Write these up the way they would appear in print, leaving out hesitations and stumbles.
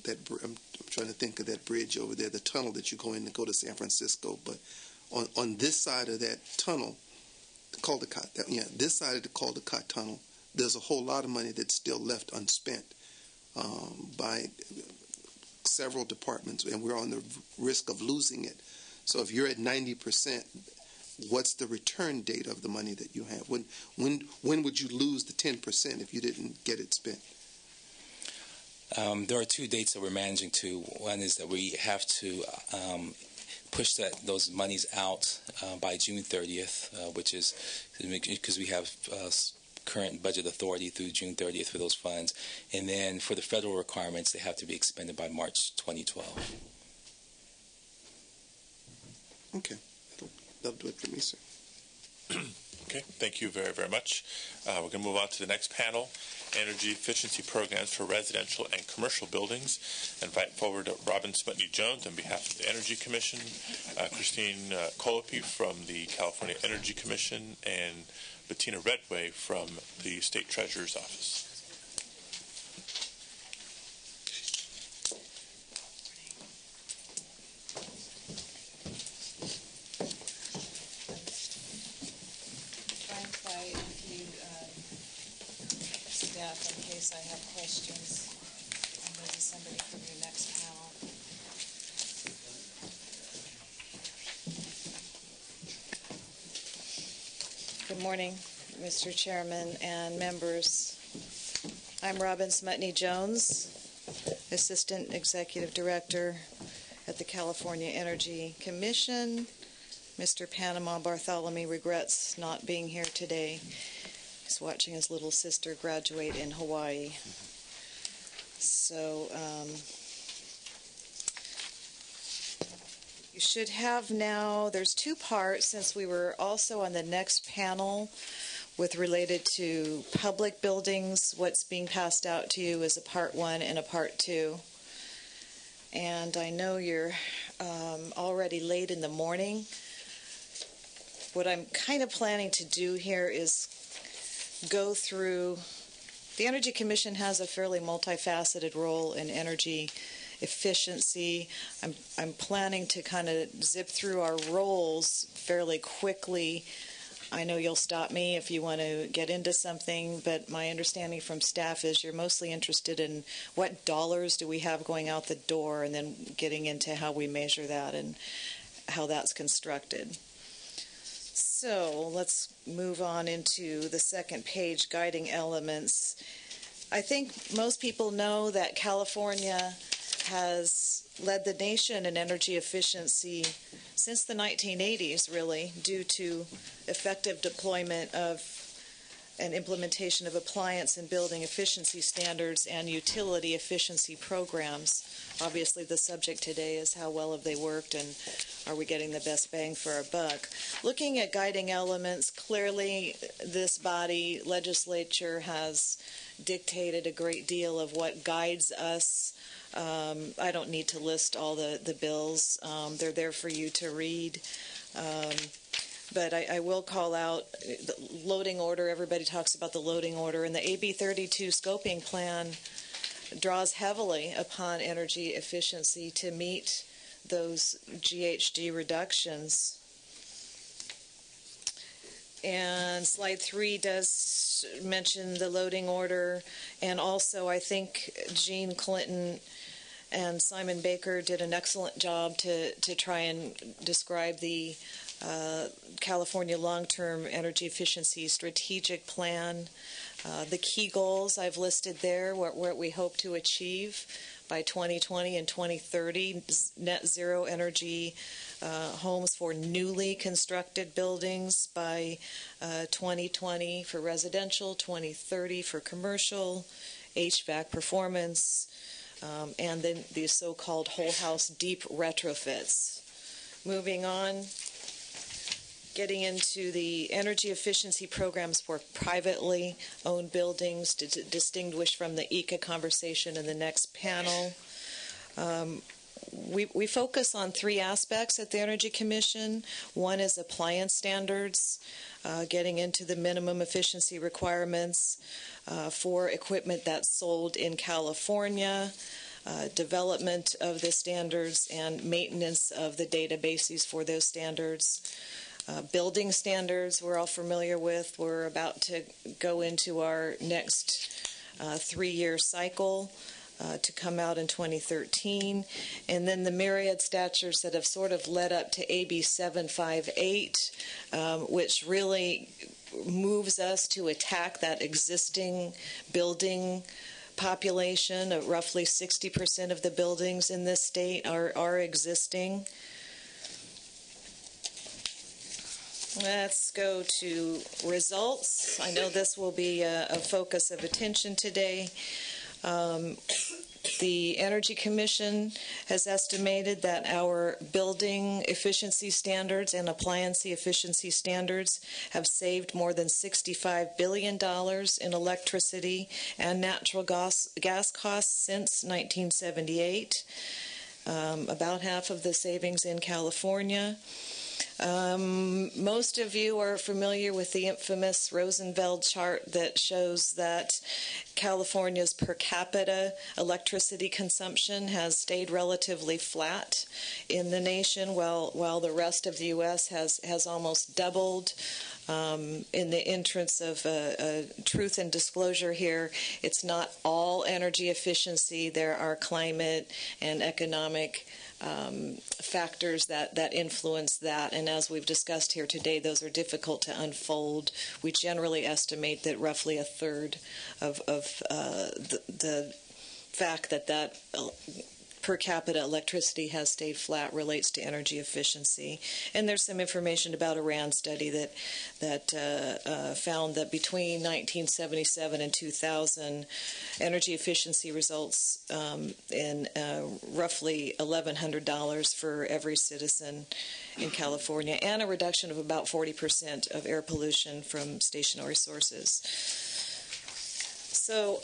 I'm trying to think of that bridge over there, the tunnel that you go in to go to San Francisco. But on this side of that tunnel, the Caldecott, this side of the Caldecott tunnel, there's a whole lot of money that's still left unspent by several departments, and we're on the risk of losing it. So if you're at 90%, what's the return date of the money that you have? When would you lose the 10% if you didn't get it spent? There are two dates that we're managing to. One is that we have to push those monies out by June 30th, which is because we have current budget authority through June 30th for those funds. And then for the federal requirements, they have to be expended by March 2012. Okay. That'll do it for me, sir. Okay, thank you very, very much. We're going to move on to the next panel, Energy Efficiency Programs for Residential and Commercial Buildings. I invite forward Robin Smutney-Jones on behalf of the Energy Commission, Christine Colopi from the California Energy Commission, and Bettina Redway from the State Treasurer's Office. In case I have questions, and maybe somebody from your next panel. Good morning, Mr. Chairman and members. I'm Robin Smutney-Jones, Assistant Executive Director at the California Energy Commission. Mr. Panama Bartholomew regrets not being here today. He's watching his little sister graduate in Hawaii. So you should have now, there's two parts, since we were also on the next panel with related to public buildings. What's being passed out to you is a part 1 and a part 2. And I know you're already late in the morning. What I'm kind of planning to do here is go through, the Energy Commission has a fairly multifaceted role in energy efficiency. I'm planning to kind of zip through our roles fairly quickly. I know you'll stop me if you want to get into something, but my understanding from staff is you're mostly interested in what dollars do we have going out the door, and then getting into how we measure that and how that's constructed. So let's move on into the second page, guiding elements. I think most people know that California has led the nation in energy efficiency since the 1980s, really, due to effective deployment of and implementation of appliance and building efficiency standards and utility efficiency programs. Obviously, the subject today is how well have they worked and are we getting the best bang for our buck. Looking at guiding elements, clearly this body, legislature, has dictated a great deal of what guides us. I don't need to list all the bills. They're there for you to read. But I will call out the loading order. Everybody talks about the loading order. And the AB 32 scoping plan draws heavily upon energy efficiency to meet those GHG reductions. And slide 3 does mention the loading order. And also, I think Gene Clinton and Simon Baker did an excellent job to try and describe the California Long-Term Energy Efficiency Strategic Plan. The key goals I've listed there, what we hope to achieve by 2020 and 2030, net zero energy homes for newly constructed buildings by 2020 for residential, 2030 for commercial, HVAC performance, and then the so-called whole house deep retrofits. Moving on, getting into the energy efficiency programs for privately owned buildings, to distinguish from the ECA conversation in the next panel. We focus on 3 aspects at the Energy Commission. One is appliance standards, getting into the minimum efficiency requirements for equipment that's sold in California. development of the standards and maintenance of the databases for those standards. Building standards we're all familiar with. We're about to go into our next 3-year cycle to come out in 2013. And then the myriad statutes that have sort of led up to AB 758, which really moves us to attack that existing building population. Roughly 60% of the buildings in this state are existing. Let's go to results. I know this will be a focus of attention today. The Energy Commission has estimated that our building efficiency standards and appliance efficiency standards have saved more than $65 billion in electricity and natural gas costs since 1978. About half of the savings in California. Most of you are familiar with the infamous Rosenfeld chart that shows that California's per capita electricity consumption has stayed relatively flat in the nation, while the rest of the U.S. has almost doubled. In the interest of truth and disclosure here, it's not all energy efficiency. There are climate and economic factors that influence that, and as we've discussed here today, those are difficult to unfold. We generally estimate that roughly a third of the fact that per capita electricity has stayed flat relates to energy efficiency. And there's some information about a RAND study that found that between 1977 and 2000, energy efficiency results in roughly $1,100 for every citizen in California, and a reduction of about 40% of air pollution from stationary sources. So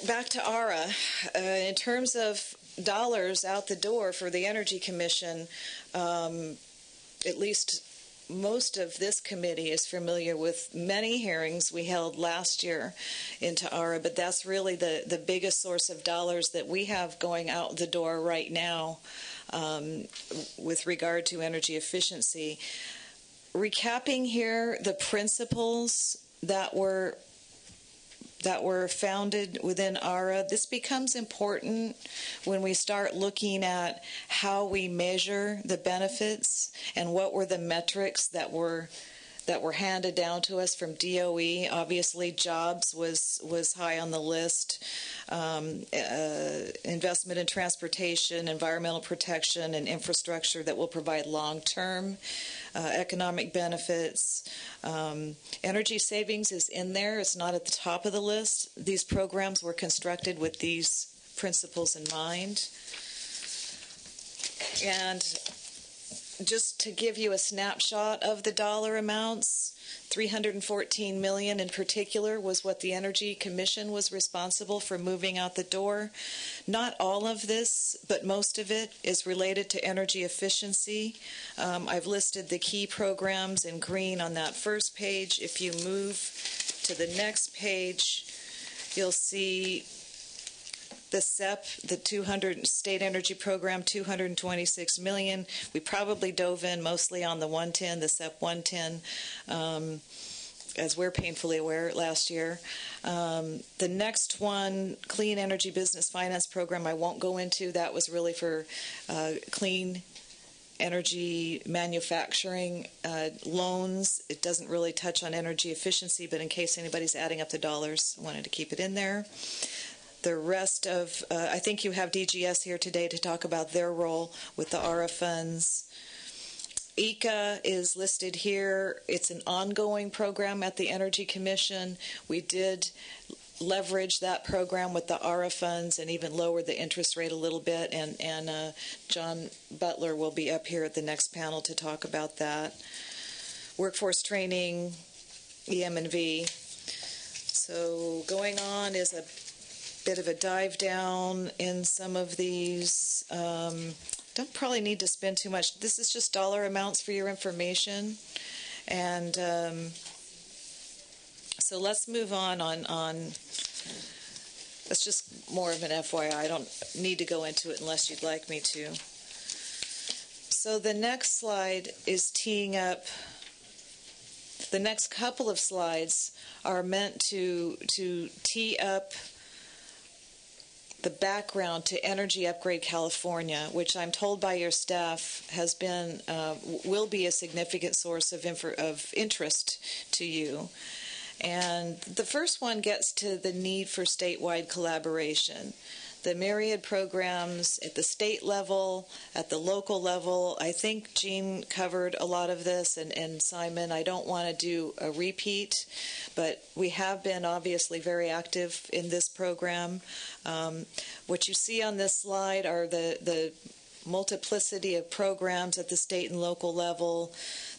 back to ARA. In terms of dollars out the door for the Energy Commission, at least most of this committee is familiar with many hearings we held last year into ARA, but that's really the biggest source of dollars that we have going out the door right now with regard to energy efficiency. Recapping here the principles that were founded within ARA, this becomes important when we start looking at how we measure the benefits and what were the metrics that were handed down to us from DOE. Obviously, jobs was high on the list. Investment in transportation, environmental protection, and infrastructure that will provide long-term economic benefits. Energy savings is in there. It's not at the top of the list. These programs were constructed with these principles in mind. And just to give you a snapshot of the dollar amounts, $314 million in particular was what the Energy Commission was responsible for moving out the door. Not all of this, but most of it is related to energy efficiency. I've listed the key programs in green on that first page. If you move to the next page, you'll see the SEP, the 200 State Energy Program, $226 million. We probably dove in mostly on the 110, the SEP 110, as we're painfully aware last year. The next one, Clean Energy Business Finance Program, I won't go into. That was really for clean energy manufacturing loans. It doesn't really touch on energy efficiency, but in case anybody's adding up the dollars, I wanted to keep it in there. The rest of, I think you have DGS here today to talk about their role with the ARA funds. ECA is listed here. It's an ongoing program at the Energy Commission. We did leverage that program with the ARA funds and even lower the interest rate a little bit. And John Butler will be up here at the next panel to talk about that. Workforce training, EM&V. So going on is a bit of a dive down in some of these. Don't probably need to spend too much. This is just dollar amounts for your information. And so let's move on That's just more of an FYI. I don't need to go into it unless you'd like me to. So the next slide is teeing up. The next couple of slides are meant to tee up the background to Energy Upgrade California, which I'm told by your staff has been will be a significant source of interest to you. And the first one gets to the need for statewide collaboration. The myriad programs at the state level, at the local level. I think Jean covered a lot of this, and Simon, I don't want to do a repeat, but we have been obviously very active in this program. What you see on this slide are the multiplicity of programs at the state and local level,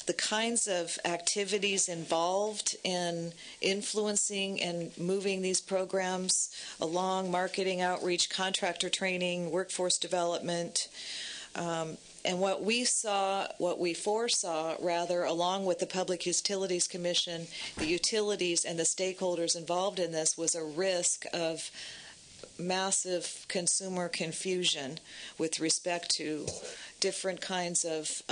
the kinds of activities involved in influencing and moving these programs along: marketing, outreach, contractor training, workforce development. And what we foresaw, rather, along with the Public Utilities Commission, the utilities and the stakeholders involved in this, was a risk of massive consumer confusion with respect to different kinds of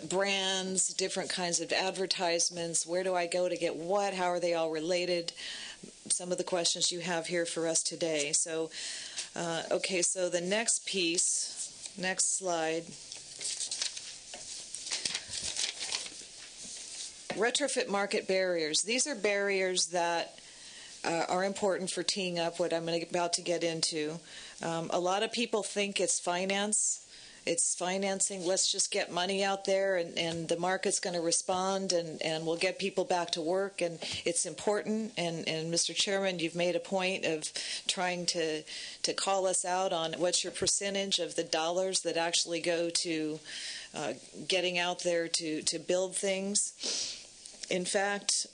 brands, different kinds of advertisements. Where do I go to get what? How are they all related? Some of the questions you have here for us today. So, okay, so the next piece, next slide. Retrofit market barriers. These are barriers that are important for teeing up what I'm about to get into. A lot of people think it's finance. It's financing. Let's just get money out there, and the market's going to respond, and we'll get people back to work. And it's important. And Mr. Chairman, you've made a point of trying to call us out on what's your percentage of the dollars that actually go to getting out there to build things. In fact,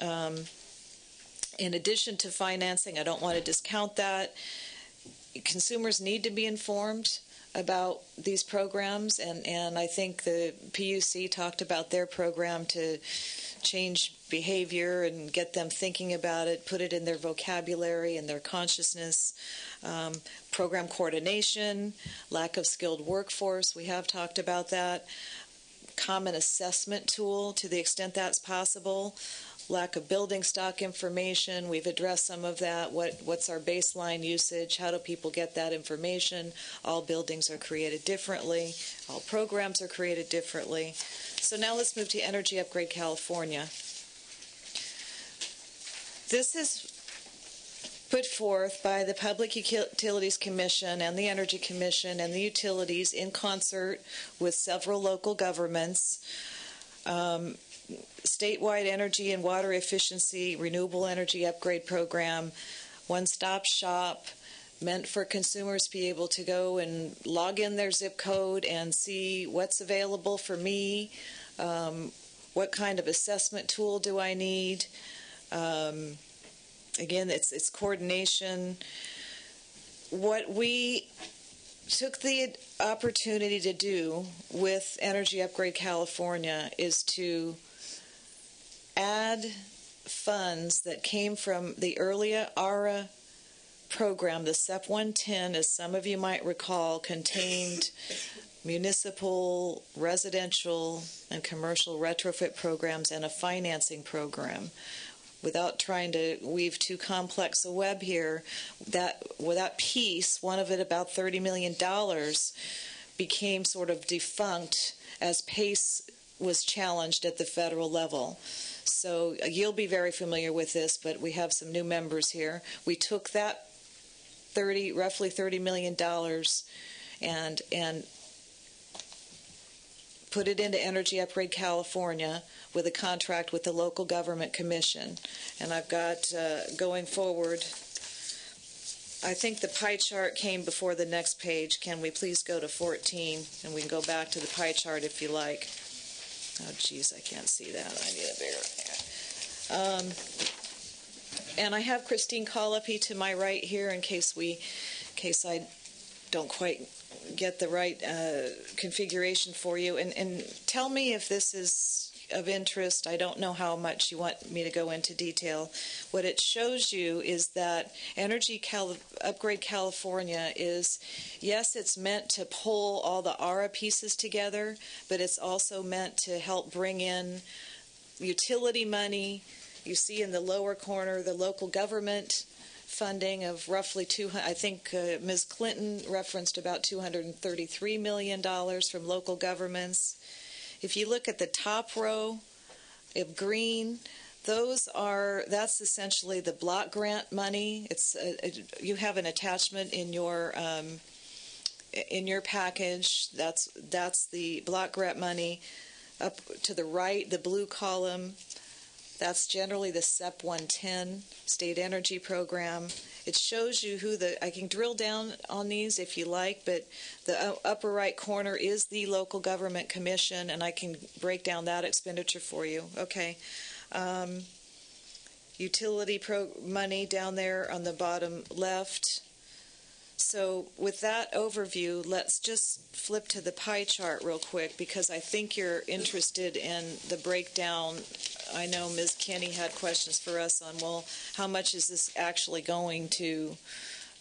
in addition to financing, I don't want to discount that. Consumers need to be informed about these programs, and I think the PUC talked about their program to change behavior and get them thinking about it, put it in their vocabulary and their consciousness. Program coordination, lack of skilled workforce, we have talked about that. Common assessment tool to the extent that's possible. Lack of building stock information, we've addressed some of that. What's our baseline usage? How do people get that information? All buildings are created differently. All programs are created differently. So now let's move to Energy Upgrade California. This is put forth by the Public Utilities Commission and the Energy Commission and the utilities in concert with several local governments. Statewide energy and water efficiency, renewable energy upgrade program, one-stop shop, meant for consumers to be able to go and log in their zip code and see what's available for me, what kind of assessment tool do I need. Again, it's coordination. What we took the opportunity to do with Energy Upgrade California is to add funds that came from the earlier ARA program. The SEP 110, as some of you might recall, contained municipal, residential, and commercial retrofit programs and a financing program. Without trying to weave too complex a web here, that piece, one of it about $30 million, became sort of defunct as PACE was challenged at the federal level. So you'll be very familiar with this, but we have some new members here. We took that roughly $30 million and put it into Energy Upgrade California with a contract with the local government commission. And I've got, going forward, I think the pie chart came before the next page. Can we please go to 14, and we can go back to the pie chart if you like. Oh, geez, I can't see that. I need a bigger. And I have Christine Colopy to my right here in case I don't quite get the right configuration for you. And tell me if this is of interest. I don't know how much you want me to go into detail. What it shows you is that Upgrade California is, yes, it's meant to pull all the ARA pieces together, but it's also meant to help bring in utility money. You see in the lower corner the local government funding of roughly I think Ms. Clinton referenced about $233 million from local governments. If you look at the top row of green, that's essentially the block grant money. It's you have an attachment in your package. That's the block grant money. Up to the right, the blue column, that's generally the SEP 110 State Energy Program. It shows you I can drill down on these if you like, but the upper right corner is the local government commission, and I can break down that expenditure for you. Okay. Utility money down there on the bottom left. So with that overview, let's just flip to the pie chart real quick, because I think you're interested in the breakdown. I know Ms. Kinney had questions for us on, well, how much is this actually going to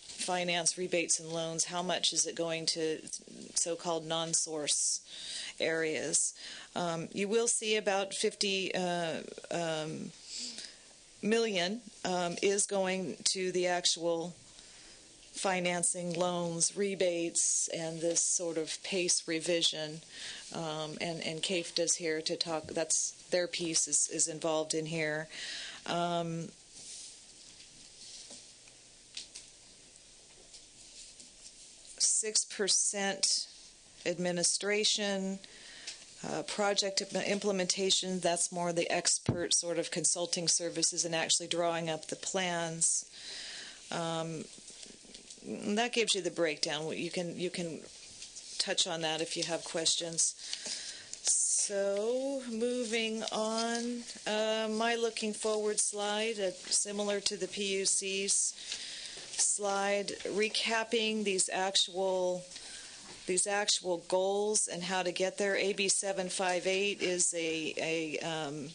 finance rebates and loans? How much is it going to so-called non-source areas? You will see about 50 million is going to the actual financing, loans, rebates, and this sort of PACE revision. And CAFE does here to talk, that's their piece is involved in here. 6% administration, project implementation, that's more the expert sort of consulting services and actually drawing up the plans. That gives you the breakdown. You can touch on that if you have questions. So moving on, my looking forward slide, similar to the PUC's slide, recapping these actual goals and how to get there. AB 758 is a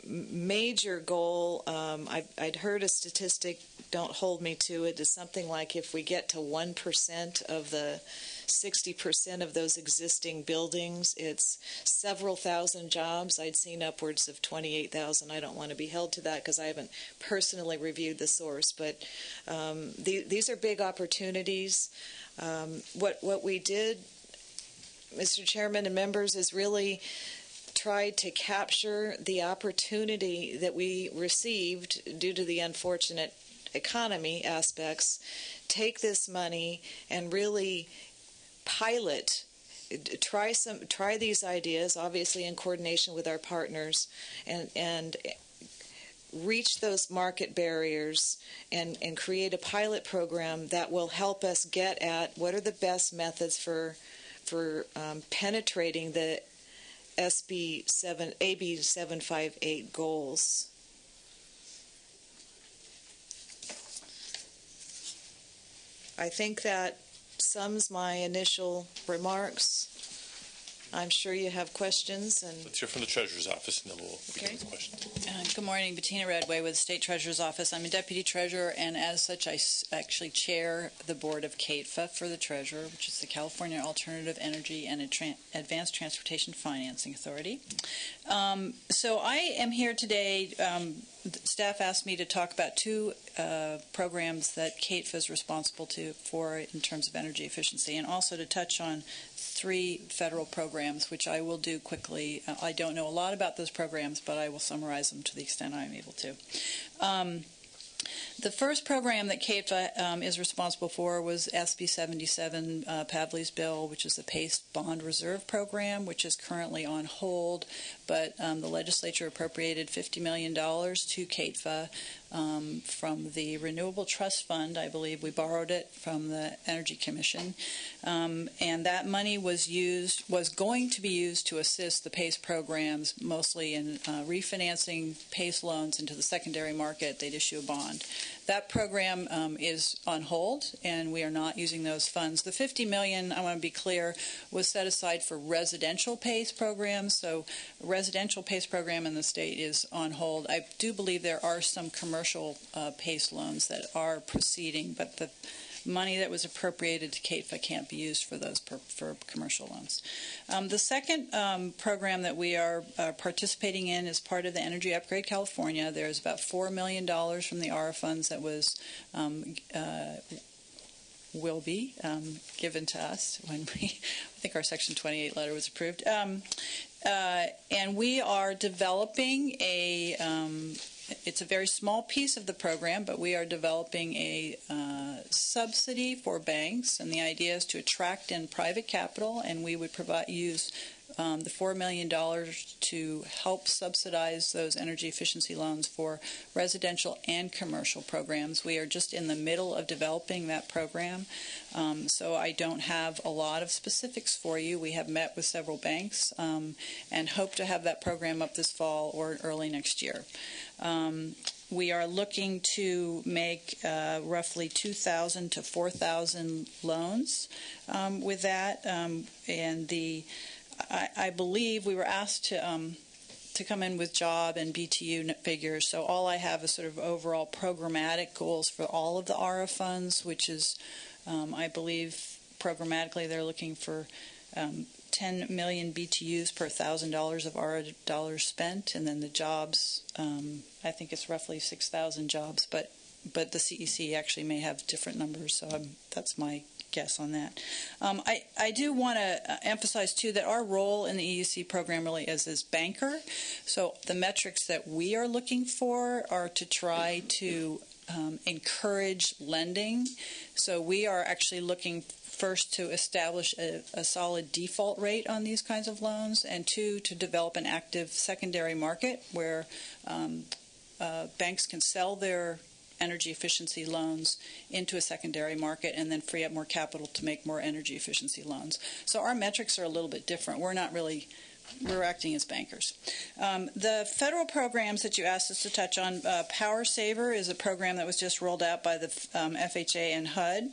major goal. I'd heard a statistic, don't hold me to it, is something like if we get to 1% of the 60% of those existing buildings, it's several thousand jobs. I'd seen upwards of 28,000. I don't want to be held to that because I haven't personally reviewed the source, but these are big opportunities. What we did, Mr. Chairman and members, is really tried to capture the opportunity that we received due to the unfortunate economy aspects, take this money and really pilot, try these ideas, obviously in coordination with our partners, and reach those market barriers and create a pilot program that will help us get at what are the best methods for penetrating the AB 758 goals. I think that sums my initial remarks. I'm sure you have questions. And let's hear from the Treasurer's Office, and then we'll begin with questions. Good morning. Bettina Redway with the State Treasurer's Office. I'm a Deputy Treasurer, and as such, I actually chair the board of CATFA for the Treasurer, which is the California Alternative Energy and Advanced Transportation Financing Authority. So I am here today. Staff asked me to talk about two programs that CATFA is responsible for in terms of energy efficiency, and also to touch on 3 federal programs, which I will do quickly. I don't know a lot about those programs, but I will summarize them to the extent I'm able to. The first program that CATFA is responsible for was SB 77, Pavley's bill, which is the PACE Bond Reserve Program, which is currently on hold, but the legislature appropriated $50 million to CATFA from the Renewable Trust Fund. I believe we borrowed it from the Energy Commission, and that money was going to be used to assist the PACE programs, mostly in refinancing PACE loans into the secondary market. They'd issue a bond. that program is on hold, and we are not using those funds. The $50 million, I want to be clear, was set aside for residential PACE programs. So residential PACE program in the state is on hold. I do believe there are some commercial PACE loans that are proceeding, but the money that was appropriated to CATFA can't be used for those for commercial loans. The second program that we are participating in is part of the Energy Upgrade California. There's about $4 million from the ARA funds that was will be given to us when I think our Section 28 letter was approved. And we are developing it's a very small piece of the program, but we are developing a subsidy for banks, and the idea is to attract in private capital, and we would use the $4 million to help subsidize those energy efficiency loans for residential and commercial programs. We are just in the middle of developing that program, so I don't have a lot of specifics for you. We have met with several banks and hope to have that program up this fall or early next year. We are looking to make roughly 2,000 to 4,000 loans with that, and I believe we were asked to come in with job and BTU figures. So all I have is sort of overall programmatic goals for all of the ARA funds, which is, I believe, programmatically they're looking for 10 million BTUs per $1,000 of ARA dollars spent, and then the jobs, I think it's roughly 6,000 jobs, but the CEC actually may have different numbers, so that's my guess on that. I do want to emphasize, too, that our role in the EUC program really is as banker. So the metrics that we are looking for are to try to encourage lending. So we are actually looking first to establish a solid default rate on these kinds of loans, and two, to develop an active secondary market where banks can sell their energy efficiency loans into a secondary market and then free up more capital to make more energy efficiency loans. So our metrics are a little bit different. We're acting as bankers. The federal programs that you asked us to touch on, Power Saver is a program that was just rolled out by the FHA and HUD.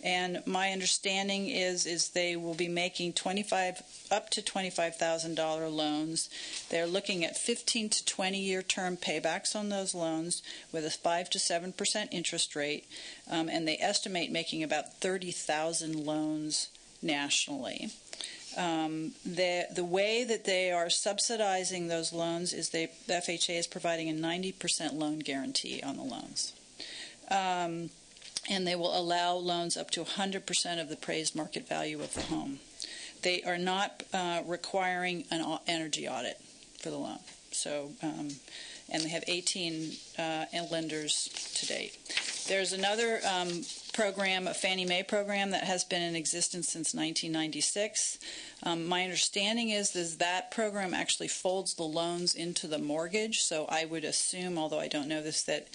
And my understanding is they will be making up to $25,000 loans. They're looking at 15 to 20-year term paybacks on those loans with a 5 to 7% interest rate, and they estimate making about 30,000 loans nationally. The way that they are subsidizing those loans is the FHA is providing a 90% loan guarantee on the loans. And they will allow loans up to 100% of the appraised market value of the home. They are not requiring an energy audit for the loan. So, and they have 18 lenders to date. There's another program, a Fannie Mae program, that has been in existence since 1996. My understanding is that program actually folds the loans into the mortgage. So I would assume, although I don't know this, that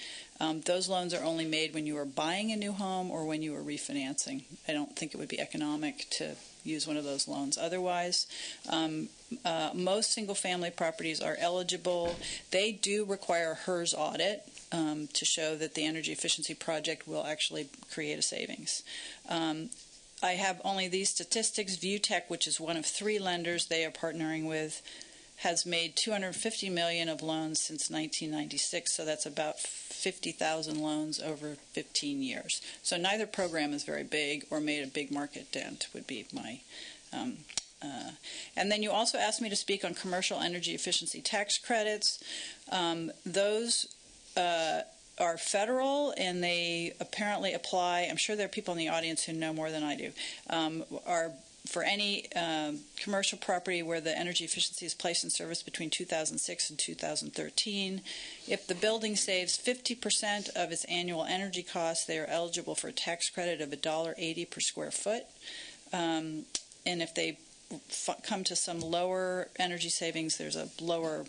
those loans are only made when you are buying a new home or when you are refinancing. I don't think it would be economic to use one of those loans. Otherwise, most single-family properties are eligible. They do require a HERS audit to show that the energy efficiency project will actually create a savings. I have only these statistics. ViewTech, which is one of 3 lenders they are partnering with, has made $250 million of loans since 1996, so that's about 50,000 loans over 15 years. So neither program is very big or made a big market dent, would be my... and then you also asked me to speak on commercial energy efficiency tax credits. Those are federal, and they apparently apply. I'm sure there are people in the audience who know more than I do. Are for any commercial property where the energy efficiency is placed in service between 2006 and 2013. If the building saves 50% of its annual energy costs, they are eligible for a tax credit of $1.80 per square foot. And if they come to some lower energy savings, there's a lower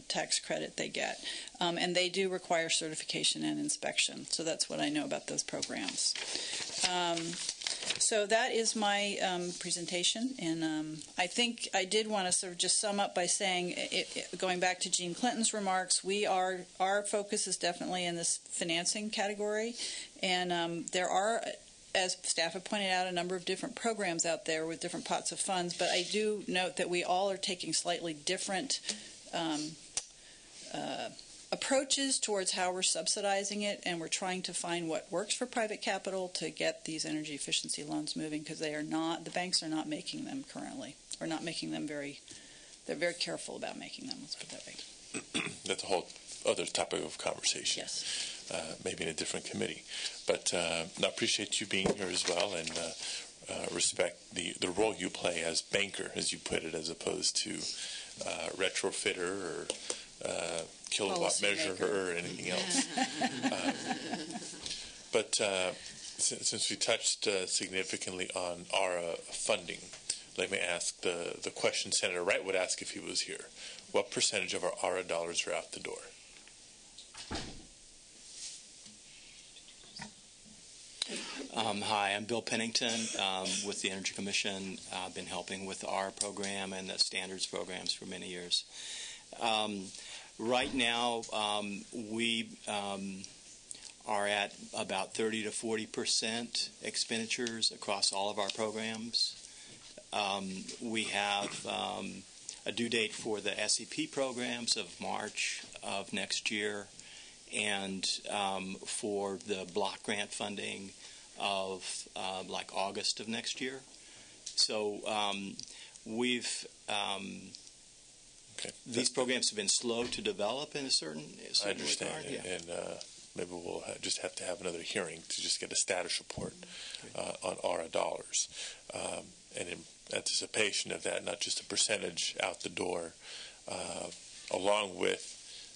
tax credit they get. And they do require certification and inspection. So that's what I know about those programs. So that is my presentation, and I think I did want to sort of just sum up by saying, going back to Jean Clinton's remarks, our focus is definitely in this financing category, and there are, as staff have pointed out, a number of different programs out there with different pots of funds, but I do note that we all are taking slightly different approaches towards how we're subsidizing it, and we're trying to find what works for private capital to get these energy efficiency loans moving, because the banks are not making them currently, or not making them they're very careful about making them, let's put it that way. That's a whole other topic of conversation. Yes. Maybe in a different committee. But I appreciate you being here as well, and respect the role you play as banker, as you put it, as opposed to retrofitter or kilowatt measurer or anything else. But since we touched significantly on ARA funding, let me ask the question Senator Wright would ask if he was here. What percentage of our ARA dollars are out the door? Hi, I'm Bill Pennington with the Energy Commission. I've been helping with the ARA program and the standards programs for many years. Right now, we are at about 30 to 40% expenditures across all of our programs. We have a due date for the SEP programs of March of next year, and for the block grant funding of like August of next year. So we've these programs have been slow to develop in a certain I understand, regard. and maybe we'll just have to have another hearing to just get a status report on ARA dollars, and in anticipation of that, not just a percentage out the door, along with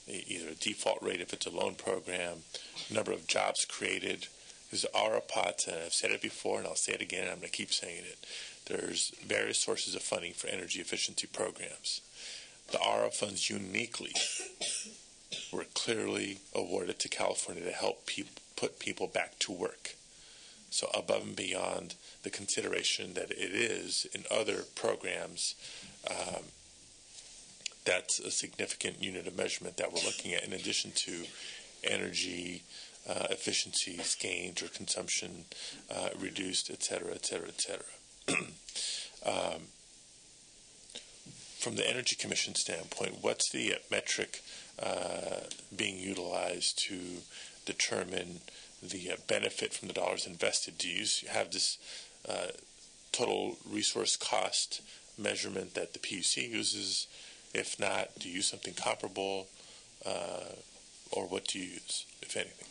either a default rate if it's a loan program, number of jobs created. There's ARA pots, and I've said it before, and I'll say it again, and I'm going to keep saying it. There's various sources of funding for energy efficiency programs. The ARA funds uniquely were clearly awarded to California to help put people back to work. So above and beyond the consideration that it is in other programs, that's a significant unit of measurement that we're looking at, in addition to energy efficiencies gained or consumption reduced, et cetera, et cetera, et cetera. From the Energy Commission standpoint, what's the metric being utilized to determine the benefit from the dollars invested? Do you have this total resource cost measurement that the PUC uses? If not, do you use something comparable, or what do you use, if anything?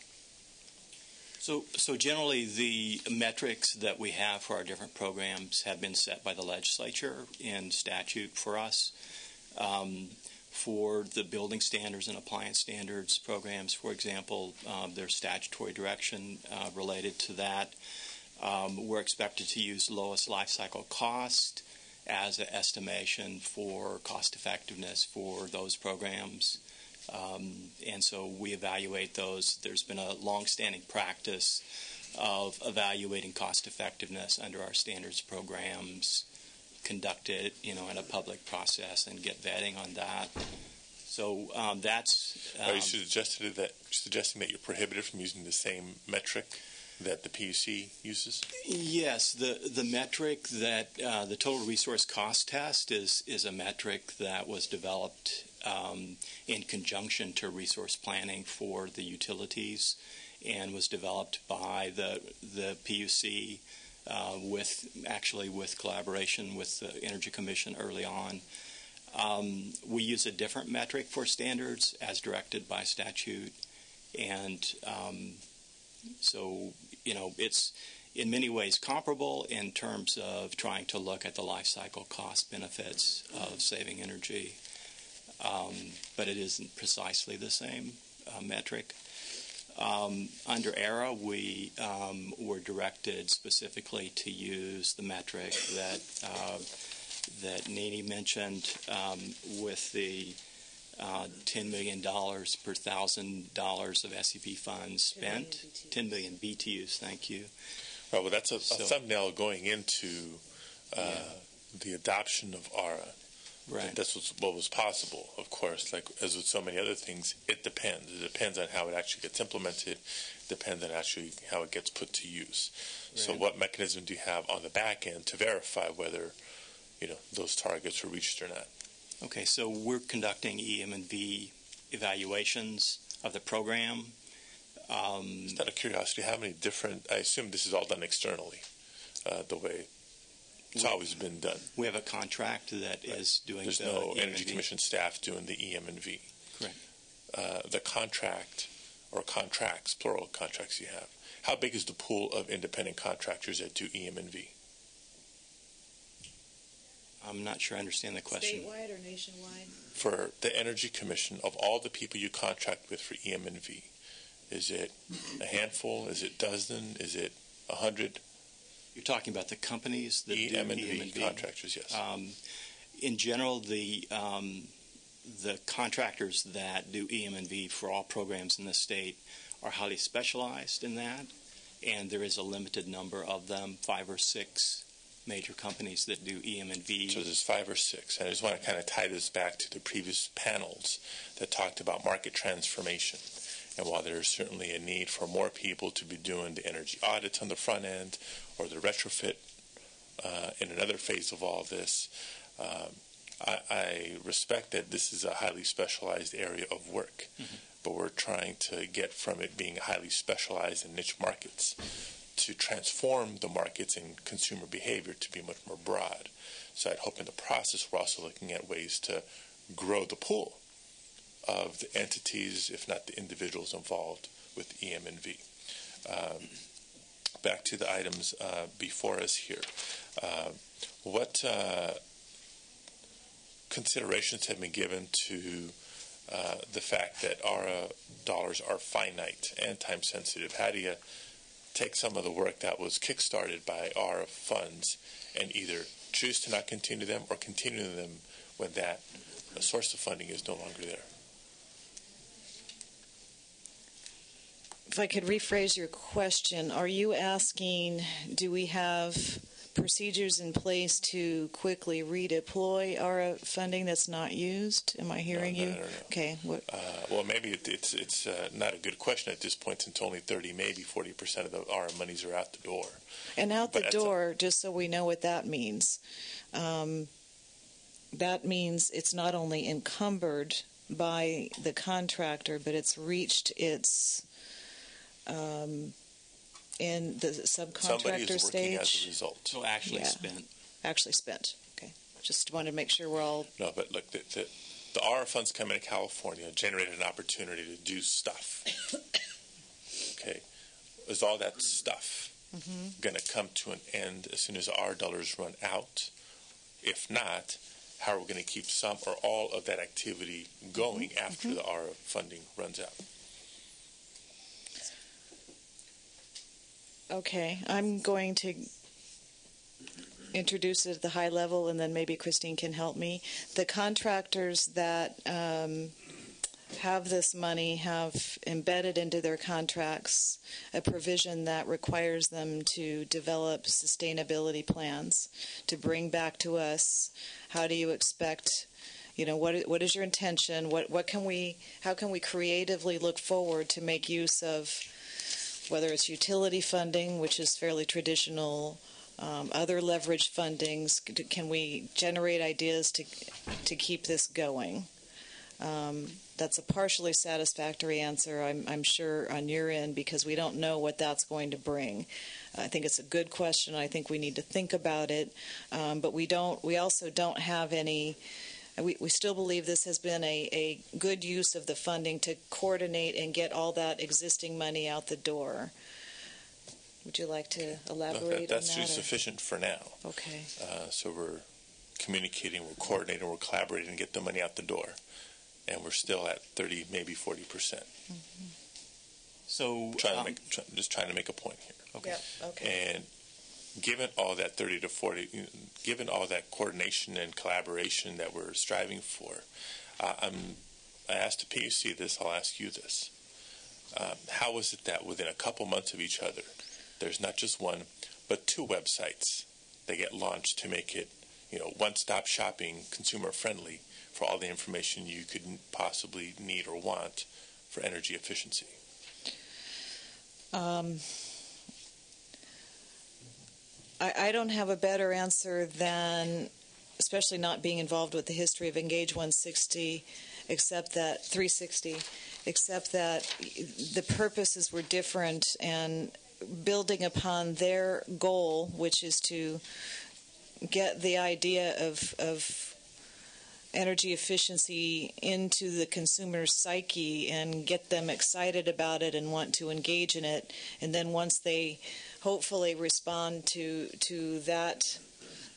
So generally, the metrics that we have for our different programs have been set by the legislature in statute for us. For the building standards and appliance standards programs, for example, there's statutory direction related to that. We're expected to use lowest life cycle cost as an estimation for cost effectiveness for those programs. And so we evaluate those. There's been a long-standing practice of evaluating cost effectiveness under our standards programs, conducted, in a public process, and get vetting on that. So that's. Are you suggesting that you're prohibited from using the same metric that the PUC uses? Yes, the metric that the total resource cost test is a metric that was developed in conjunction to resource planning for the utilities, and was developed by the PUC with collaboration with the Energy Commission early on. We use a different metric for standards as directed by statute, and so it's in many ways comparable in terms of trying to look at the life cycle cost benefits of saving energy, but it isn't precisely the same metric. Under ERA, we were directed specifically to use the metric that Nene mentioned with the $10 million per $1,000 of SEP funds spent. 10 million BTUs, thank you. Well, that's a thumbnail going into the adoption of ARA. Right. That's what was possible, of course. Like as with so many other things, it depends. It depends on how it actually gets implemented. It depends on actually how it gets put to use. Right. So, what mechanism do you have on the back end to verify whether those targets were reached or not? Okay, so we're conducting EM&V evaluations of the program. Just out of curiosity, how many different? I assume this is all done externally, the way it's always been done. We have a contract that is doing. There's no Energy Commission staff doing the EM&V. Correct. The contract or contracts, plural contracts you have. How big is the pool of independent contractors that do EM&V? I'm not sure I understand the question. Statewide or nationwide? For the Energy Commission, of all the people you contract with for EM&V, is it a handful? Is it a dozen? Is it 100? You're talking about the companies that do EM&V contractors, yes. In general, the contractors that do EM&V for all programs in the state are highly specialized in that, and there is a limited number of them, 5 or 6 major companies that do EM&V. So there's 5 or 6. And I just want to kind of tie this back to the previous panels that talked about market transformation. And while there is certainly a need for more people to be doing the energy audits on the front end or the retrofit in another phase of all this, I respect that this is a highly specialized area of work. Mm-hmm. But we're trying to get from it being highly specialized in niche markets to transform the markets and consumer behavior to be much more broad. So I'd hope in the process we're also looking at ways to grow the pool of the entities, if not the individuals involved with EM&V. Back to the items before us here. What considerations have been given to the fact that ARA dollars are finite and time sensitive? How do you take some of the work that was kickstarted by ARA funds and either choose to not continue them or continue them when that source of funding is no longer there? If I could rephrase your question, are you asking, do we have procedures in place to quickly redeploy ARA funding that's not used? Am I hearing you? No. Okay. What? Well, maybe it's not a good question at this point, since only 30, maybe 40% of the ARA monies are out the door. And out the door, just so we know what that means, that means it's not only encumbered by the contractor, but it's reached its in the subcontractor Somebody is working stage. as a result. So actually spent. Actually spent. Okay. Just wanted to make sure we're all. No, but look, the ARA funds coming to California generated an opportunity to do stuff. Okay. Is all that stuff going to come to an end as soon as our dollars run out? If not, how are we going to keep some or all of that activity going after the ARA funding runs out? Okay, I'm going to introduce it at the high level, and then maybe Christine can help me. The contractors that have this money have embedded into their contracts a provision that requires them to develop sustainability plans to bring back to us. How do you expect? What is your intention? How can we creatively look forward to make use of, whether it's utility funding, which is fairly traditional, other leverage fundings? Can we generate ideas to keep this going? That's a partially satisfactory answer, I'm sure, on your end, because we don't know what that's going to bring. I think it's a good question. I think we need to think about it, but we also don't have any. We still believe this has been a good use of the funding to coordinate and get all that existing money out the door. Would you like to elaborate on that? That's sufficient for now. Okay. So we're communicating, we're coordinating, we're collaborating to get the money out the door. And we're still at 30, maybe 40%. So just trying to make a point here. Okay. Yeah, okay. And given all that 30 to 40, given all that coordination and collaboration that we're striving for, I asked the PUC this, I'll ask you this. How is it that within a couple months of each other, there's not just one, but two websites that get launched to make it, one-stop shopping, consumer-friendly for all the information you could possibly need or want for energy efficiency? I don't have a better answer than, especially not being involved with the history of Engage 360, except that the purposes were different, and building upon their goal, which is to get the idea of energy efficiency into the consumer's psyche and get them excited about it and want to engage in it. And then once they hopefully respond to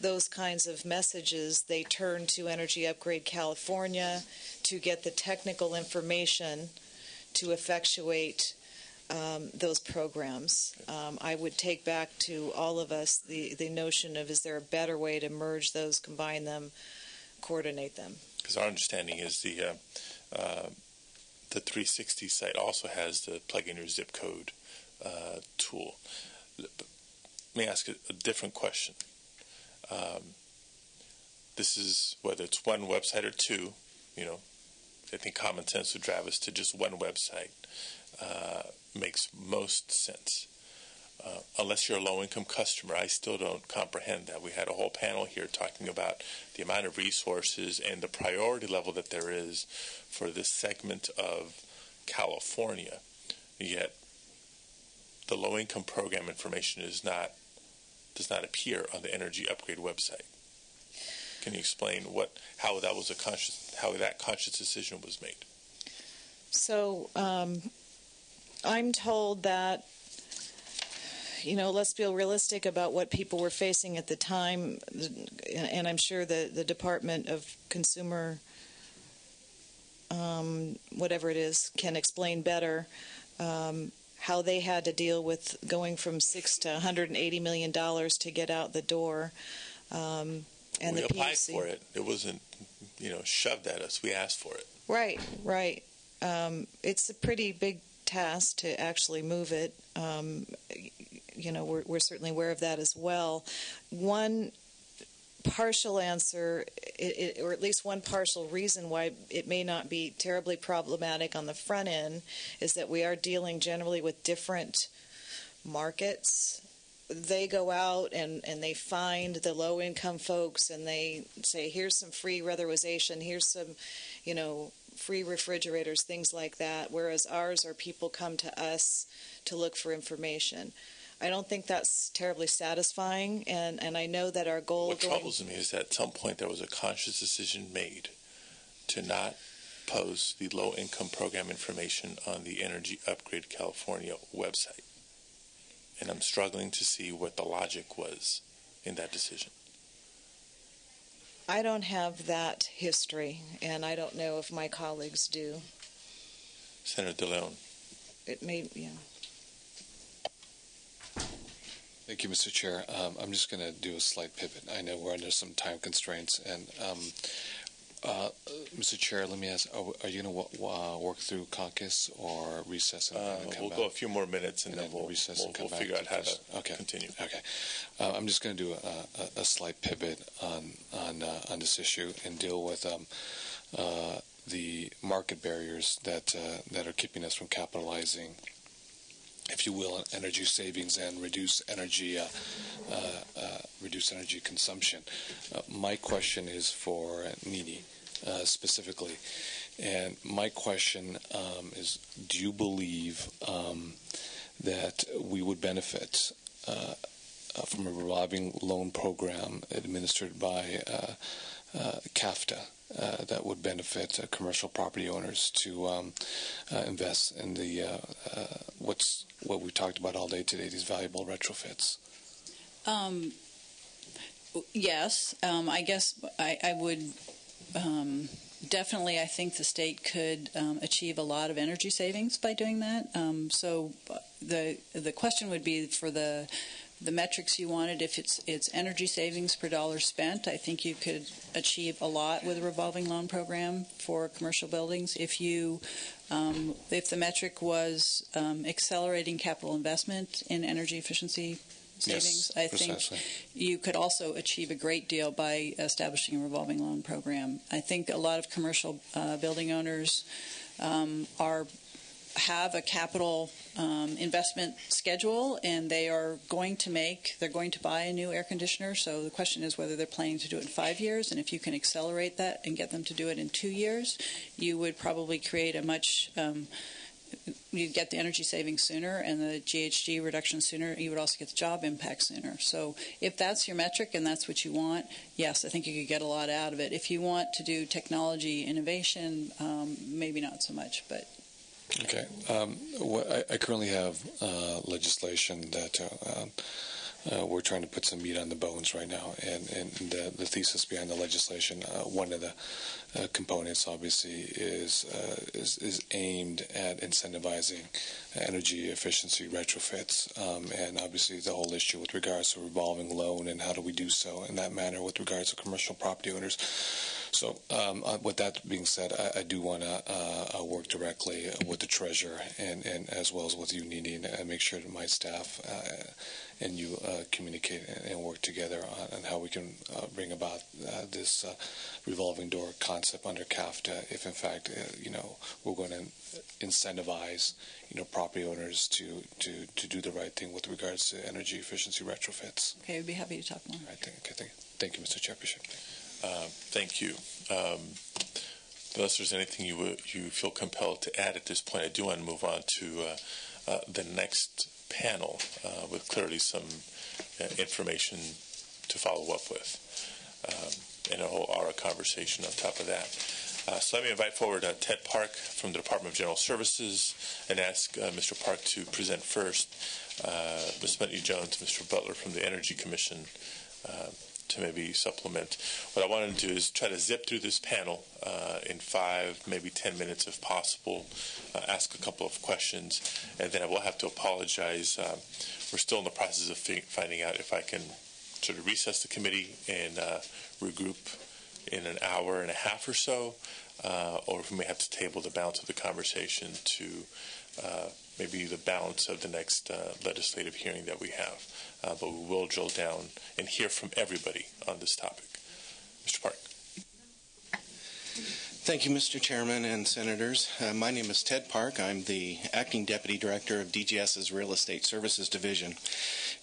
those kinds of messages, they turn to Energy Upgrade California to get the technical information to effectuate those programs. I would take back to all of us the notion of, is there a better way to merge those, combine them, coordinate them? Because our understanding is the 360 site also has the plug in your zip code tool. Let me ask a different question. This is, whether it's one website or two, I think common sense would drive us to just one website. Makes most sense. Unless you're a low-income customer, I still don't comprehend that. We had a whole panel here talking about the amount of resources and the priority level that there is for this segment of California. Yet the low-income program information does not appear on the Energy Upgrade website. Can you explain how that conscious decision was made? So I'm told that, let's be realistic about what people were facing at the time, and I'm sure the Department of Consumer, whatever it is, can explain better how they had to deal with going from $6 to $180 million to get out the door. And we applied for it. It wasn't, shoved at us. We asked for it. Right. It's a pretty big task to actually move it. We're certainly aware of that as well. One partial answer, or at least one partial reason why it may not be terribly problematic on the front end, is that we are dealing generally with different markets. They go out and they find the low-income folks and they say, here's some free weatherization, here's some, free refrigerators, things like that, whereas ours are people come to us to look for information. I don't think that's terribly satisfying, and I know that our goal... What troubles me is that at some point there was a conscious decision made to not post the low-income program information on the Energy Upgrade California website. And I'm struggling to see what the logic was in that decision. I don't have that history, and I don't know if my colleagues do. Senator DeLeon. It may, yeah. Thank you, Mr. Chair. I'm just going to do a slight pivot. I know we're under some time constraints, and Mr. Chair, let me ask: are you going to work through caucus or recess and come we'll back? go a few more minutes, and then we'll recess and come back figure out how to okay. continue. Okay. I'm just going to do a slight pivot on this issue and deal with the market barriers that are keeping us from capitalizing, if you will, on energy savings and reduce energy consumption. My question is for Nini specifically, and my question is: do you believe that we would benefit from a revolving loan program administered by CAFTA that would benefit commercial property owners to invest in the what we talked about all day today, these valuable retrofits? Yes, I guess I would definitely. I think the state could achieve a lot of energy savings by doing that. So the question would be for the the metrics you wanted. If it's energy savings per dollar spent, I think you could achieve a lot with a revolving loan program for commercial buildings. If the metric was accelerating capital investment in energy efficiency savings, Yes, I think precisely. you could also achieve a great deal by establishing a revolving loan program. I think a lot of commercial building owners have a capital investment schedule, and they're going to buy a new air conditioner. So the question is whether they're planning to do it in 5 years, and if you can accelerate that and get them to do it in 2 years, you would probably create a much you'd get the energy savings sooner and the GHG reduction sooner. You would also get the job impact sooner. So if that's your metric and that's what you want, yes, I think you could get a lot out of it. If you want to do technology innovation, maybe not so much, but Okay. I currently have legislation that we're trying to put some meat on the bones right now, and the thesis behind the legislation, one of the components obviously is aimed at incentivizing energy efficiency retrofits, and obviously the whole issue with regards to revolving loan and how do we do so in that manner with regards to commercial property owners. So with that being said, I do want to work directly with the treasurer and as well as with you, Nini, and make sure that my staff and you communicate and work together on how we can bring about this revolving door concept under CAFTA if in fact we're going to incentivize property owners to do the right thing with regards to energy efficiency retrofits. okay, I'd be happy to talk more. Thank you, Mr. Chairperson. Thank you. Unless there's anything you feel compelled to add at this point, I do want to move on to the next panel with clearly some information to follow up with, and a whole hour conversation on top of that. So let me invite forward Ted Park from the Department of General Services and ask Mr. Park to present first. Ms. Smutny-Jones, Mr. Butler from the Energy Commission to maybe supplement. What I want to do is try to zip through this panel in 5, maybe 10 minutes if possible, ask a couple of questions, and then I will have to apologize. We're still in the process of finding out if I can sort of recess the committee and regroup in an hour and a half or so, or if we may have to table the balance of the conversation to maybe the balance of the next legislative hearing that we have. But we will drill down and hear from everybody on this topic. Mr. Park. Thank you, Mr. Chairman and Senators. My name is Ted Park. I'm the Acting Deputy Director of DGS's Real Estate Services Division.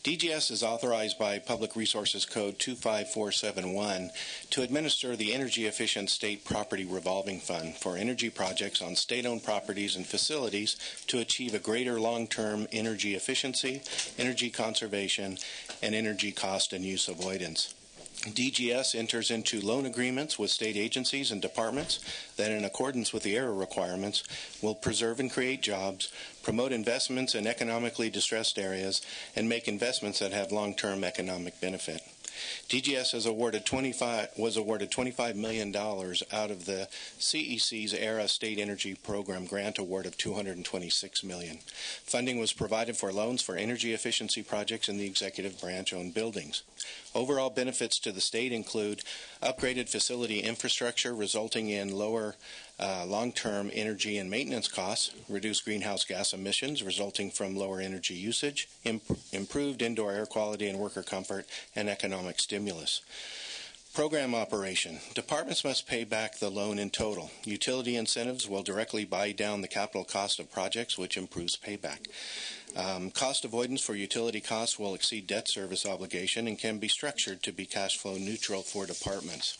DGS is authorized by Public Resources Code 25471 to administer the Energy Efficient State Property Revolving Fund for energy projects on state-owned properties and facilities to achieve a greater long-term energy efficiency, energy conservation, and energy cost and use avoidance. DGS enters into loan agreements with state agencies and departments that, in accordance with the ERA requirements, will preserve and create jobs, promote investments in economically distressed areas, and make investments that have long-term economic benefit. DGS was awarded $25 million out of the CEC's ERA State Energy Program grant award of $226 million. Funding was provided for loans for energy efficiency projects in the executive branch-owned buildings. Overall benefits to the state include upgraded facility infrastructure resulting in lower long-term energy and maintenance costs, reduced greenhouse gas emissions resulting from lower energy usage, improved indoor air quality and worker comfort, and economic stimulus. Program operation. Departments must pay back the loan in total. Utility incentives will directly buy down the capital cost of projects, which improves payback. Cost avoidance for utility costs will exceed debt service obligation and can be structured to be cash flow neutral for departments.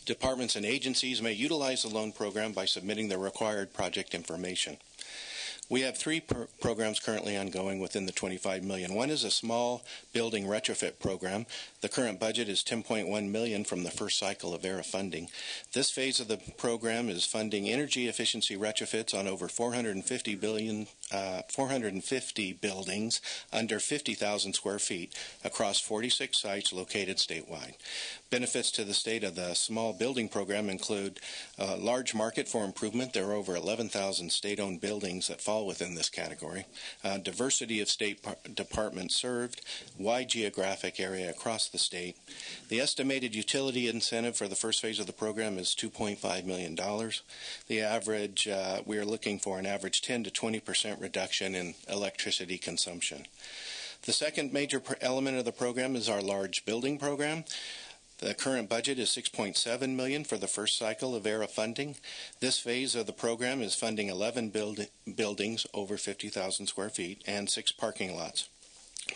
Departments and agencies may utilize the loan program by submitting the required project information. We have 3 programs currently ongoing within the $25 million. One is a small building retrofit program. The current budget is $10.1 million from the first cycle of ERA funding. This phase of the program is funding energy efficiency retrofits on over 450 450 buildings under 50,000 square feet across 46 sites located statewide. Benefits to the state of the small building program include a large market for improvement. There are over 11,000 state-owned buildings that fall within this category. Diversity of state departments served, wide geographic area across the state. The estimated utility incentive for the first phase of the program is $2.5 million. The average, we are looking for an average 10 to 20% reduction in electricity consumption. The second major element of the program is our large building program. The current budget is $6.7 million for the first cycle of ERA funding. This phase of the program is funding 11 buildings over 50,000 square feet and 6 parking lots.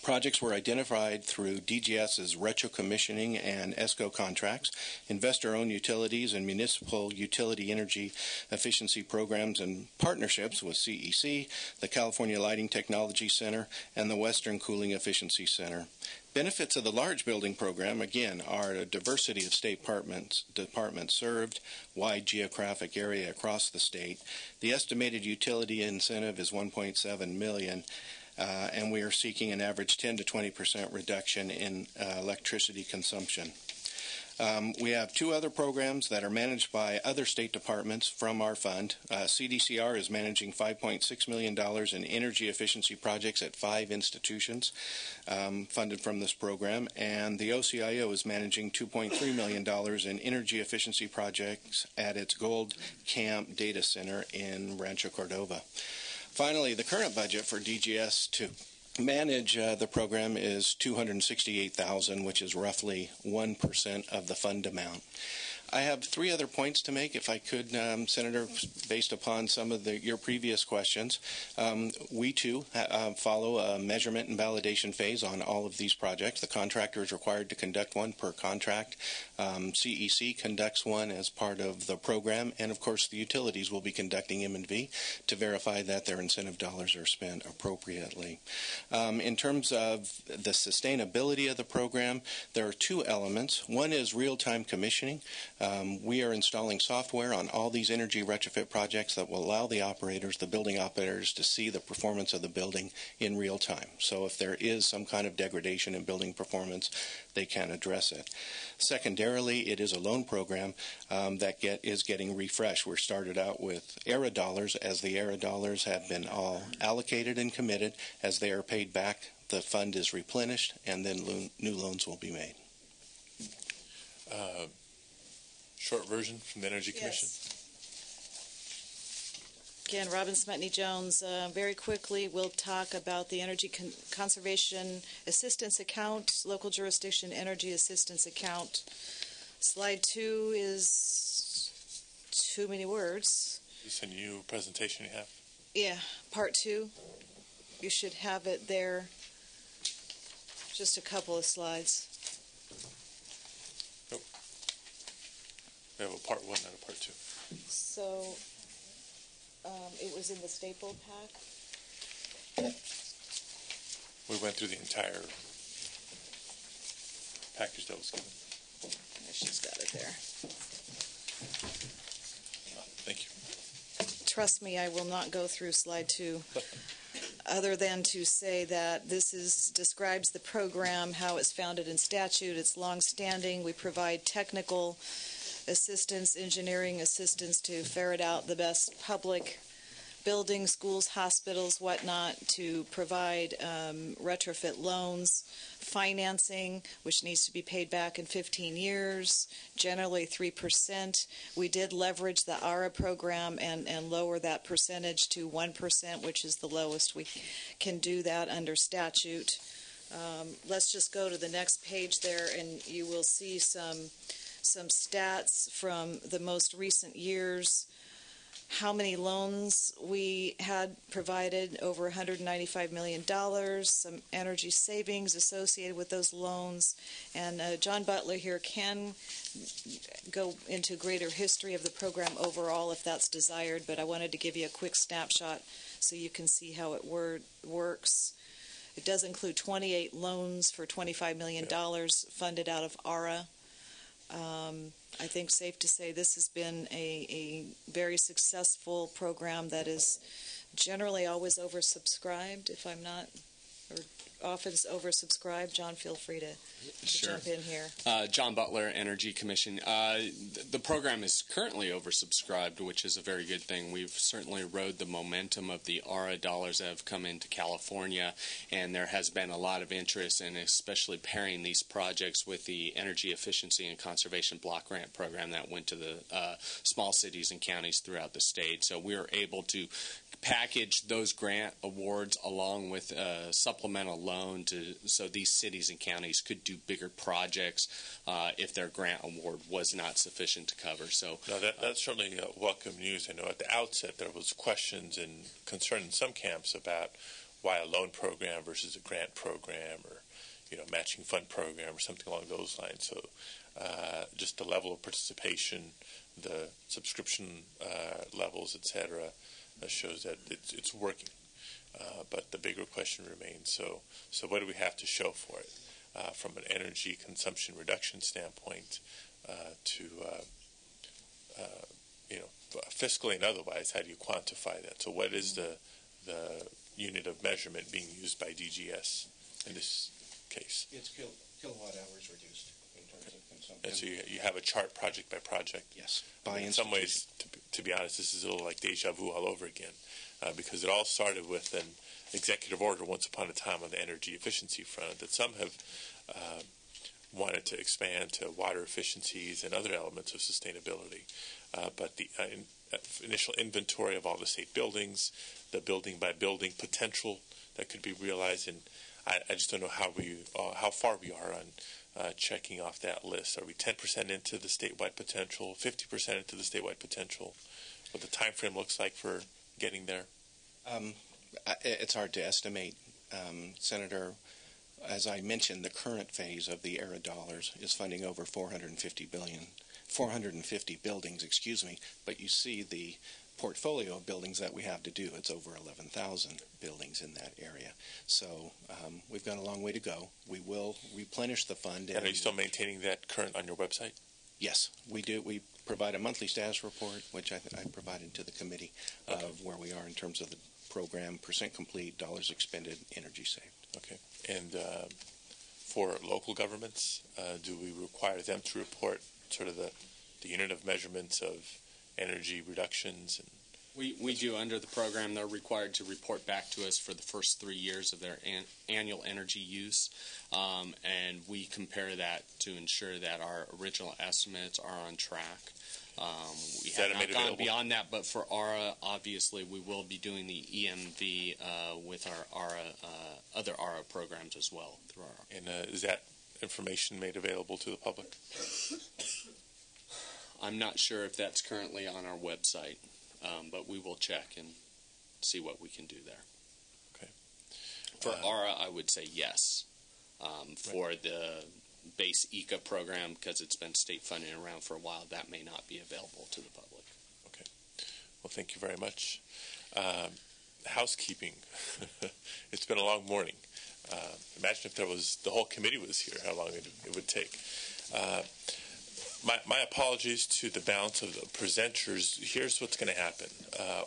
Projects were identified through DGS's retro-commissioning and ESCO contracts, investor-owned utilities and municipal utility energy efficiency programs and partnerships with CEC, the California Lighting Technology Center, and the Western Cooling Efficiency Center. Benefits of the large building program, again, are a diversity of state departments served, wide geographic area across the state. The estimated utility incentive is $1.7 million. And we are seeking an average 10 to 20% reduction in electricity consumption. We have 2 other programs that are managed by other state departments from our fund. CDCR is managing $5.6 million in energy efficiency projects at 5 institutions funded from this program, and the OCIO is managing $2.3 million in energy efficiency projects at its Gold Camp data center in Rancho Cordova. Finally, the current budget for DGS to manage the program is $268,000, which is roughly 1% of the fund amount. I have 3 other points to make, if I could, Senator, based upon some of your previous questions. We, too, follow a measurement and validation phase on all of these projects. The contractor is required to conduct one per contract. CEC conducts one as part of the program, and, of course, the utilities will be conducting M&V to verify that their incentive dollars are spent appropriately. In terms of the sustainability of the program, there are 2 elements. One is real-time commissioning. We are installing software on all these energy retrofit projects that will allow the building operators, to see the performance of the building in real time. So if there is some kind of degradation in building performance, they can address it. Secondarily, it is a loan program that is getting refreshed. We're started out with ERA dollars. As the ERA dollars have been all allocated and committed, as they are paid back, the fund is replenished, and then new loans will be made. Short version from the Energy Commission. Again, Robin Smutney Jones. Very quickly, we'll talk about the Energy Conservation Assistance Account, Local Jurisdiction Energy Assistance Account. Slide 2 is too many words. Is this a new presentation you have? Yeah, part 2. You should have it there. Just a couple of slides. We have a part 1 and a part 2. So it was in the staple pack. We went through the entire package that was given. She's got it there. Thank you. Trust me, I will not go through slide 2. Other than to say that this describes the program, how it's founded in statute, it's long-standing. We provide technical assistance, engineering assistance to ferret out the best public buildings, schools, hospitals, whatnot, to provide retrofit loans, financing, which needs to be paid back in 15 years, generally 3%. We did leverage the ARA program and lower that percentage to 1%, which is the lowest we can do that under statute. Let's just go to the next page there, and you will see some stats from the most recent years. How many loans we had provided, over $195 million, some energy savings associated with those loans. And John Butler here can go into greater history of the program overall if that's desired, but I wanted to give you a quick snapshot so you can see how it works. It does include 28 loans for $25 million funded out of ARA. I think safe to say this has been a very successful program that is generally always oversubscribed. If I'm not, or often oversubscribed, John, feel free to jump in here. John Butler, Energy Commission. The program is currently oversubscribed, which is a very good thing. We've certainly rode the momentum of the ARA dollars that have come into California, and there has been a lot of interest in especially pairing these projects with the Energy Efficiency and Conservation Block Grant Program that went to the small cities and counties throughout the state. So we were able to package those grant awards along with a supplemental loan so these cities and counties could do bigger projects if their grant award was not sufficient to cover. So no, that's certainly welcome news. I know at the outset there was questions and concern in some camps about why a loan program versus a grant program, or matching fund program or something along those lines. So just the level of participation, the subscription levels, etc., shows that it's working. But the bigger question remains, so what do we have to show for it from an energy consumption reduction standpoint to fiscally and otherwise? How do you quantify that? So what is the unit of measurement being used by DGS in this case? It's kilowatt hours reduced in terms of consumption. And so you have a chart project by project? Yes. In some ways, to be honest, this is a little like deja vu all over again, because it all started with an executive order once upon a time on the energy efficiency front that some have wanted to expand to water efficiencies and other elements of sustainability. But the initial inventory of all the state buildings, the building-by-building potential that could be realized, and I just don't know how far we are on checking off that list. Are we 10% into the statewide potential, 50% into the statewide potential? What the time frame looks like for getting there? It's hard to estimate, Senator. As I mentioned, the current phase of the ARA dollars is funding over 450 buildings, but you see the portfolio of buildings that we have to do. It's over 11,000 buildings in that area. So we've got a long way to go. We will replenish the fund. And are you still maintaining that current on your website? Yes, we do. We provide a monthly status report, which I provided to the committee, of where we are in terms of the program, percent complete, dollars expended, energy saved. Okay. And for local governments, do we require them to report sort of the unit of measurements of energy reductions? And we do. Under the program, they're required to report back to us for the first 3 years of their annual energy use, and we compare that to ensure that our original estimates are on track. We have not gone beyond that, but for ARA, obviously, we will be doing the EMV with our ARA, other ARA programs as well. Through our. And is that information made available to the public? I'm not sure if that's currently on our website, but we will check and see what we can do there. Okay. For ARA, I would say yes. For the base ECA program, because it's been state funding around for a while, that may not be available to the public. Okay. Well, thank you very much. Housekeeping. It's been a long morning. Imagine if the whole committee was here, how long it would take. My apologies to the balance of the presenters. Here's what's going to happen.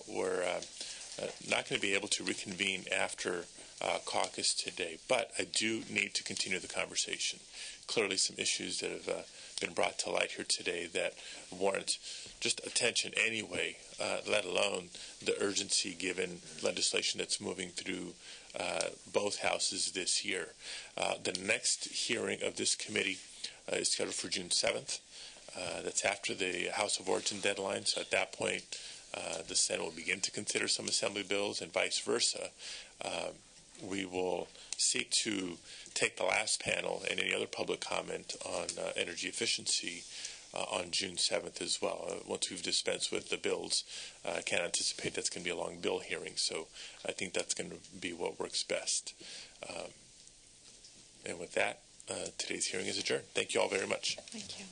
We're not going to be able to reconvene after caucus today, but I do need to continue the conversation. Clearly some issues that have been brought to light here today that warrant just attention anyway, let alone the urgency given legislation that's moving through both houses this year. The next hearing of this committee is scheduled for June 7th. That's after the House of Origin deadline, so at that point the Senate will begin to consider some assembly bills and vice versa. We will seek to take the last panel and any other public comment on energy efficiency on June 7th as well. Once we've dispensed with the bills, I can't anticipate that's going to be a long bill hearing, so I think that's going to be what works best. And with that, today's hearing is adjourned. Thank you all very much. Thank you.